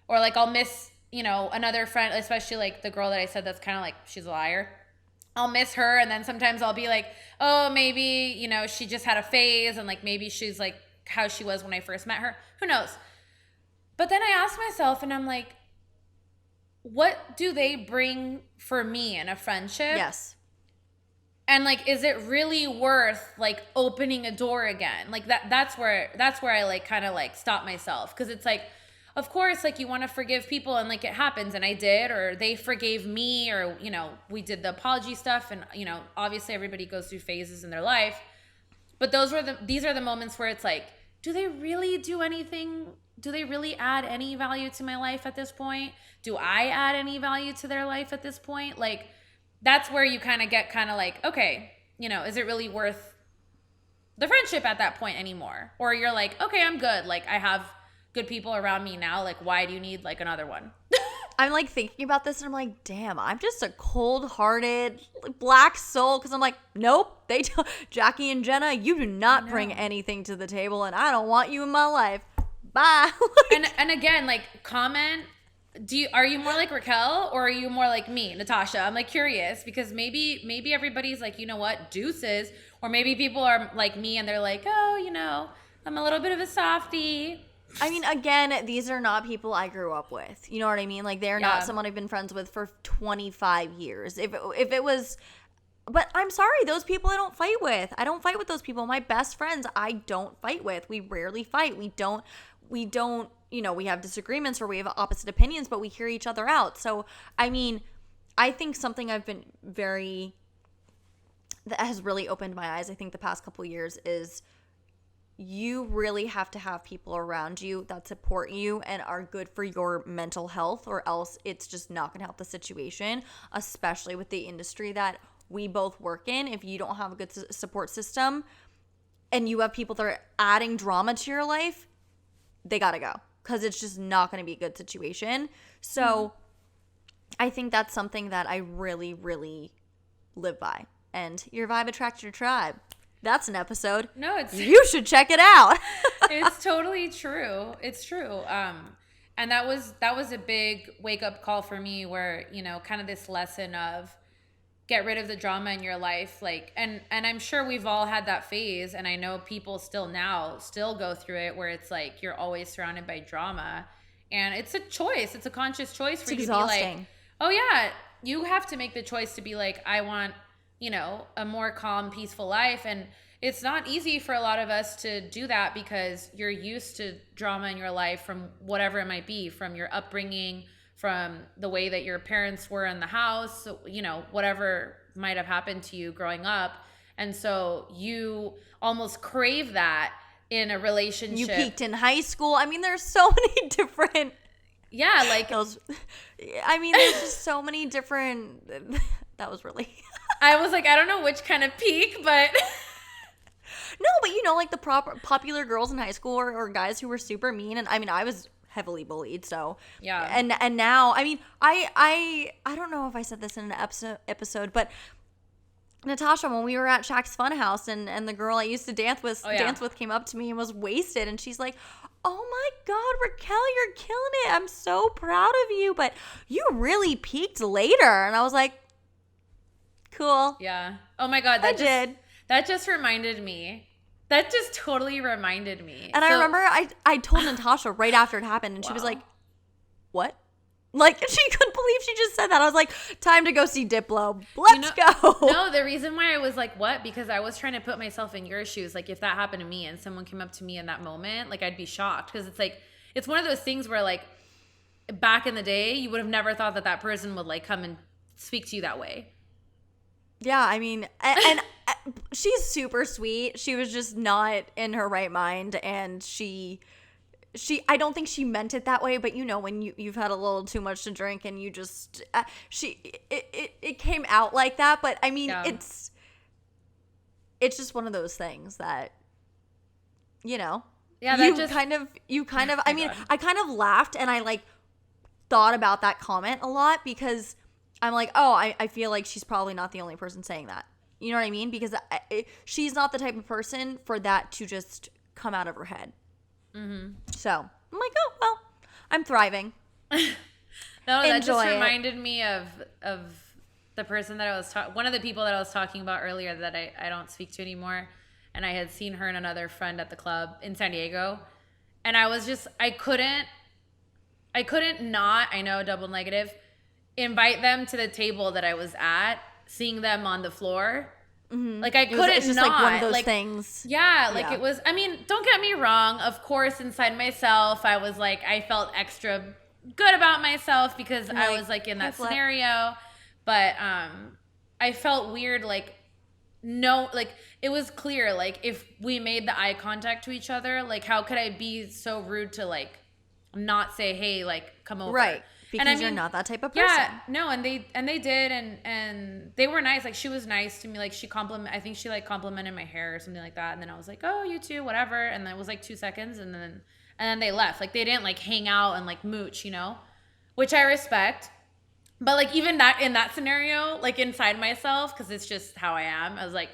Or like I'll miss, you know, another friend, especially like the girl that I said that's kind of like, she's a liar. I'll miss her, and then sometimes I'll be like, oh, maybe, you know, she just had a phase, and like maybe she's like how she was when I first met her. Who knows? But then I ask myself, and I'm like, what do they bring for me in a friendship? Yes. And like, is it really worth like opening a door again? Like that's where I like kind of like stop myself, because it's like, of course, like you want to forgive people and like it happens, and I did, or they forgave me, or you know, we did the apology stuff, and you know, obviously everybody goes through phases in their life. But these are the moments where it's like, do they really do anything? Do they really add any value to my life at this point? Do I add any value to their life at this point? Like that's where you kind of get kind of like, okay, you know, is it really worth the friendship at that point anymore? Or you're like, okay, I'm good. Like I have good people around me now. Like why do you need like another one? I'm like thinking about this and I'm like, damn, I'm just a cold-hearted black soul, because I'm like, nope, they don't. Jackie and Jenna, you do not bring anything to the table, and I don't want you in my life. Bye. and again, like comment, are you more like Racquel or are you more like me, Natasha? I'm like curious, because maybe everybody's like, you know what, deuces, or maybe people are like me and they're like, oh, you know, I'm a little bit of a softie. I mean, again, these are not people I grew up with. You know what I mean? Like, they're not someone I've been friends with for 25 years. If it was... But I'm sorry, those people I don't fight with. I don't fight with those people. My best friends, I don't fight with. We rarely fight. We don't, you know, we have disagreements or we have opposite opinions, but we hear each other out. So, I mean, I think something I've been that has really opened my eyes, I think the past couple years, is you really have to have people around you that support you and are good for your mental health, or else it's just not going to help the situation, especially with the industry that we both work in. If you don't have a good support system and you have people that are adding drama to your life, they got to go, because it's just not going to be a good situation. So I think that's something that I really, really live by. And your vibe attracts your tribe. That's an episode. No, you should check it out. It's totally true. It's true. And that was a big wake up call for me, where, you know, kind of this lesson of get rid of the drama in your life. Like, and I'm sure we've all had that phase, and I know people still go through it, where it's like you're always surrounded by drama, and it's a choice. It's a conscious choice for you to be like, oh yeah, you have to make the choice to be like, I want, you know, a more calm, peaceful life. And it's not easy for a lot of us to do that, because you're used to drama in your life from whatever it might be, from your upbringing, from the way that your parents were in the house, you know, whatever might have happened to you growing up. And so you almost crave that in a relationship. You peaked in high school. I mean, there's so many different... Yeah, like... I mean, there's just so many different... That was really... I was like, I don't know which kind of peak, but... No, but you know, like the popular girls in high school, or guys who were super mean. And I mean, I was heavily bullied, so... Yeah. And now, I mean, I don't know if I said this in an episode, but... Natasha, when we were at Shaq's Funhouse, and the girl I used to dance with came up to me and was wasted, and she's like, oh my God, Racquel, you're killing it. I'm so proud of you, but you really peaked later. And I was like, cool. Yeah. Oh my God. That just reminded me. That just totally reminded me. And I remember I told Natasha right after it happened, and she was like, what? Like, she couldn't believe she just said that. I was like, time to go see Diplo. Let's go. No, the reason why I was like, what? Because I was trying to put myself in your shoes. Like, if that happened to me and someone came up to me in that moment, like, I'd be shocked. Because it's like, it's one of those things where, like, back in the day, you would have never thought that person would, like, come and speak to you that way. Yeah, I mean, and she's super sweet. She was just not in her right mind, and she I don't think she meant it that way, but you know, when you've had a little too much to drink and you just it came out like that. But I mean, it's just one of those things that, you know, you kind of I mean, God. I kind of laughed, and I like thought about that comment a lot, because I'm like, oh, I feel like she's probably not the only person saying that. You know what I mean? Because she's not the type of person for that to just come out of her head. Mm-hmm. So I'm like, oh, well, I'm thriving. No, that just Enjoy reminded me of the person that I was one of the people that I was talking about earlier that I don't speak to anymore. And I had seen her and another friend at the club in San Diego. And I was just, I couldn't not, I know, double negative, invite them to the table that I was at, seeing them on the floor. Mm-hmm. Like I couldn't it's just not. like one of those things. Yeah, like it was, I mean, don't get me wrong. Of course, inside myself, I was like, I felt extra good about myself because I was like in that scenario. But I felt weird, like, no, like it was clear, like if we made the eye contact to each other, like how could I be so rude to like not say, hey, like come over, right? Because and I mean, you're not that type of person. Yeah, no, and they did, and they were nice. Like she was nice to me. Like I think she like complimented my hair or something like that. And then I was like, oh, you too, whatever. And then it was like 2 seconds, and then they left. Like they didn't like hang out and like mooch, you know, which I respect. But like even that in that scenario, like inside myself, because it's just how I am, I was like,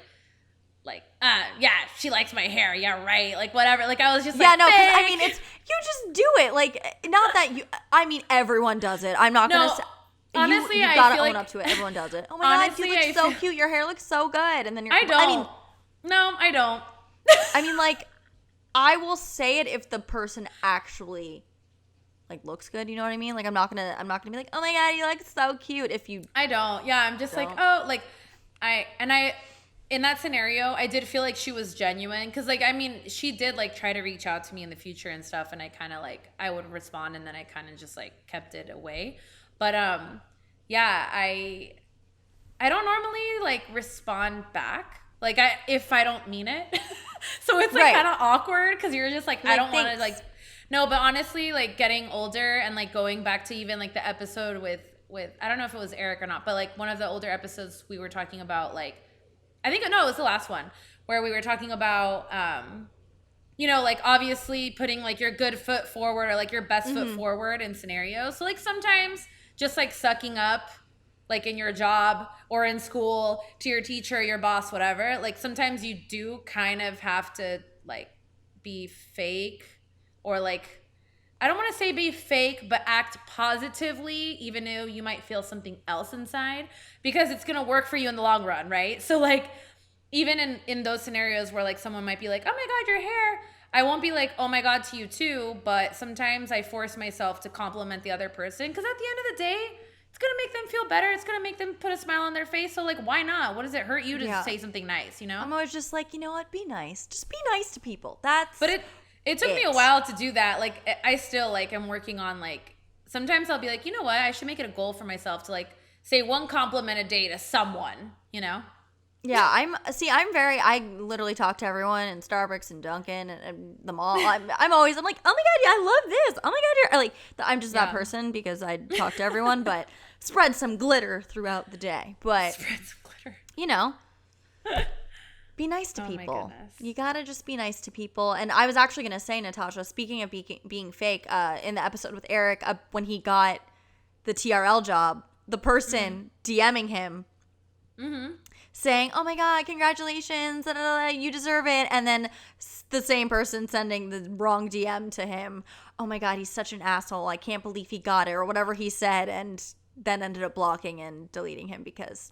yeah, she likes my hair, yeah, right, like whatever. Like I was just like, no, because I mean, it's you just do it. Like not that you. I mean, everyone does it. I'm not gonna say. Honestly, you I gotta feel own like, up to it. Everyone does it. Oh my god, you look so cute. Your hair looks so good. And then you're. I don't. No, I don't. I mean, like, I will say it if the person actually like looks good. You know what I mean? Like I'm not gonna be like, oh my god, you look so cute. If you. I don't. Yeah, I'm just like, oh, like I in that scenario, I did feel like she was genuine because, like, I mean, she did like try to reach out to me in the future and stuff, and I kind of like I would respond, and then I kind of just like kept it away. But yeah, I don't normally like respond back, like if I don't mean it. So it's like kind of awkward because you're just like I don't want to like no, but honestly, like getting older and like going back to even like the episode with I don't know if it was Eric or not, but like one of the older episodes we were talking about like. I think, no, it was the last one where we were talking about, you know, like obviously putting like your good foot forward or like your best foot forward in scenarios. So like sometimes just like sucking up like in your job or in school to your teacher, your boss, whatever. Like sometimes you do kind of have to like be fake or like, I don't want to say be fake, but act positively, even though you might feel something else inside, because it's going to work for you in the long run, right? So like, even in those scenarios where like someone might be like, oh my God, your hair, I won't be like, oh my God to you too, but sometimes I force myself to compliment the other person, because at the end of the day, it's going to make them feel better. It's going to make them put a smile on their face. So like, why not? What does it hurt you to say something nice, you know? I'm always just like, you know what? Be nice. Just be nice to people. That's But it took me a while to do that. Like, I still, like, am working on, like, sometimes I'll be like, you know what? I should make it a goal for myself to, like, say one compliment a day to someone, you know? Yeah, I literally talk to everyone in Starbucks and Dunkin' and the mall. I'm like, oh my God, yeah, I love this. Oh my God, you're, like, I'm just that person because I talk to everyone, but spread some glitter throughout the day. But, spread some glitter. You know. Be nice to people. You gotta just be nice to people. And I was actually gonna say, Natasha, speaking of being fake, in the episode with Eric, when he got the TRL job, the person DMing him, saying, "Oh my God, congratulations! Da, da, da, you deserve it," and then the same person sending the wrong DM to him. Oh my God, he's such an asshole! I can't believe he got it, or whatever he said, and then ended up blocking and deleting him because,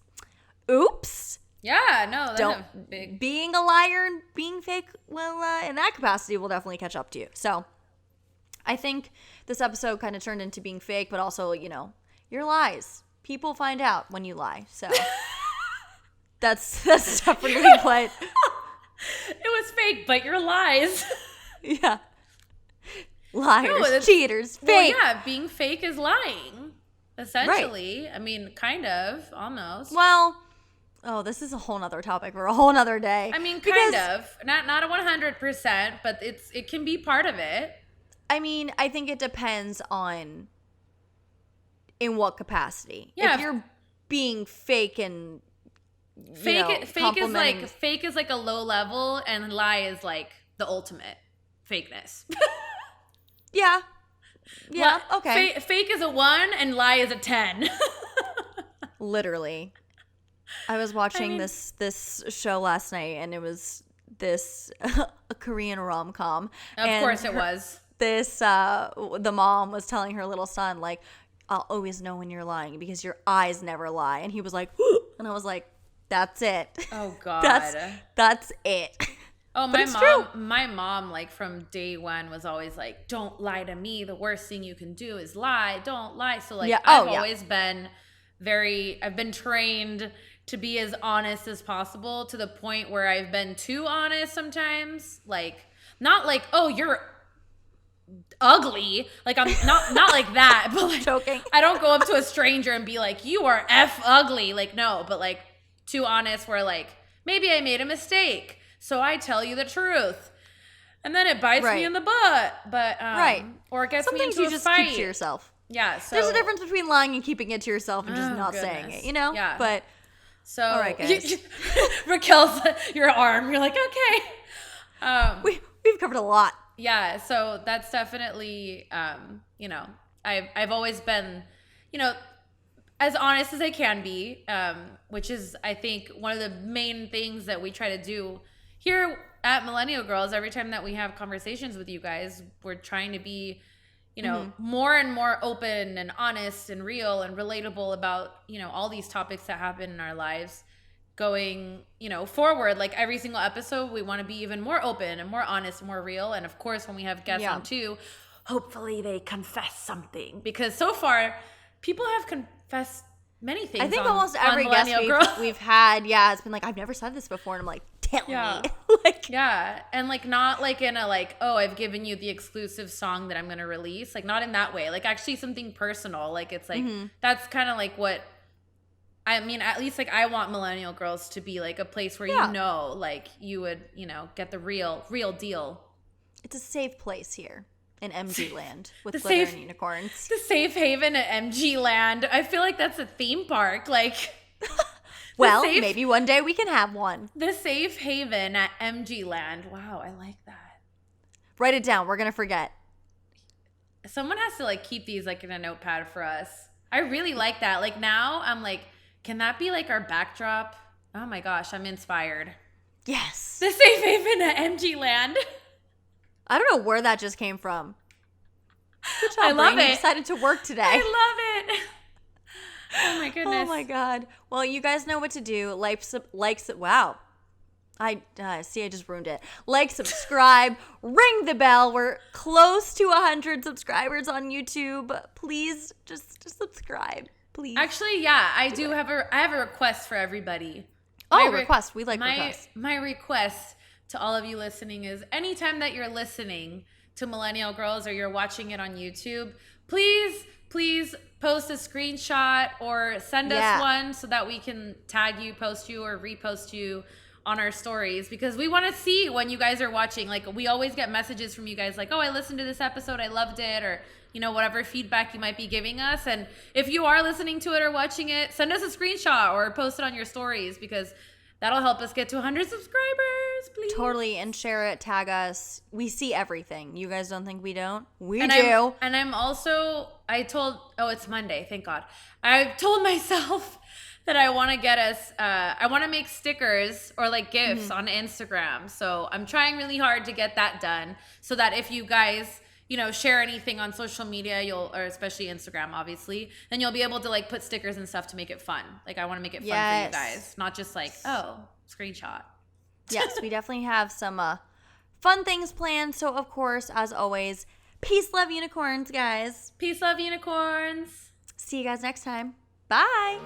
oops. Yeah, no, that's big. Being a liar and being fake, well, in that capacity, will definitely catch up to you. So, I think this episode kind of turned into being fake, but also, you know, your lies. People find out when you lie. So, that's definitely what. It was fake, but your lies. Yeah. Liars, cheaters, fake. Well, yeah, being fake is lying, essentially. Right. I mean, kind of, almost. Well. Oh, this is a whole nother topic for a whole nother day. I mean, kind of. Not a 100%, but it can be part of it. I mean, I think it depends on in what capacity. Yeah. If you're being fake and fake is like a low level, and lie is like the ultimate fakeness. Yeah. Yeah. Okay. Fake is a 1 and lie is a 10. Literally. I was watching this show last night, and it was this a Korean rom-com. Of course it was. The mom was telling her little son, like, I'll always know when you're lying because your eyes never lie. And he was like, and I was like, that's it. Oh God. That's it. Oh, my mom, like from day one was always like, don't lie to me. The worst thing you can do is lie. Don't lie. So like, I've always been I've been trained to be as honest as possible, to the point where I've been too honest sometimes. Like, not like, oh, you're ugly. Like, I'm not like that, but like, joking. I don't go up to a stranger and be like, you are F ugly. Like, no, but like too honest, where like, maybe I made a mistake, so I tell you the truth. And then it bites me in the butt. But or it gets me into a fight. Some things you just keep to yourself. Yeah. So there's a difference between lying and keeping it to yourself and just not saying it, you know? Yeah. But so all right, guys. Raquel's your arm. You're like, okay. We've covered a lot. Yeah. So that's definitely you know, I've always been, you know, as honest as I can be, which is, I think, one of the main things that we try to do here at Millennial Girls. Every time that we have conversations with you guys, we're trying to be, you know, more and more open and honest and real and relatable about, you know, all these topics that happen in our lives going, you know, forward. Like every single episode, we want to be even more open and more honest, more real. And of course, when we have guests on too, hopefully they confess something, because so far people have confessed many things. I think almost every guest we've had, it's been like, I've never said this before. And I'm like, tell me. Like, yeah. And like, not like in a like, oh, I've given you the exclusive song that I'm going to release. Like, not in that way. Like, actually something personal. Like, it's like, that's kind of like what, I mean, at least like I want Millennial Girls to be like a place where, you know, like you would, you know, get the real deal. It's a safe place here in MG land with glitter and unicorns. The safe haven at MG land. I feel like that's a theme park. Like, well, maybe one day we can have one. The safe haven at MG land. Wow, I like that. Write it down. We're gonna forget. Someone has to like keep these like in a notepad for us. I really like that. Like now, I'm like, can that be like our backdrop? Oh my gosh, I'm inspired. Yes. The safe haven at MG land. I don't know where that just came from. Good job, I love Brain. it. You decided to work today. I love it. Oh my goodness. Oh my God. Well, you guys know what to do. Wow. I just ruined it. Like, subscribe, ring the bell. We're close to 100 subscribers on YouTube. Please just subscribe. Please. Actually, yeah, I have a request for everybody. Request. We like requests. My request to all of you listening is, anytime that you're listening to Millennial Girls or you're watching it on YouTube, please post a screenshot or send us one so that we can tag you, post you, or repost you on our stories, because we want to see when you guys are watching. Like, we always get messages from you guys like, oh, I listened to this episode, I loved it, or, you know, whatever feedback you might be giving us. And if you are listening to it or watching it, send us a screenshot or post it on your stories, because that'll help us get to 100 subscribers, please. Totally. And share it, tag us. We see everything. You guys don't think we don't? We do. I'm also, it's Monday, thank God. I told myself that I want to get us, I want to make stickers or like gifts on Instagram. So I'm trying really hard to get that done, so that if you guys, you know, share anything on social media, or especially Instagram, obviously, then you'll be able to like put stickers and stuff to make it fun. Like, I want to make it fun for you guys, not just like, oh, screenshot. Yes, we definitely have some fun things planned. So, of course, as always, peace, love, unicorns, guys. Peace, love, unicorns. See you guys next time. Bye.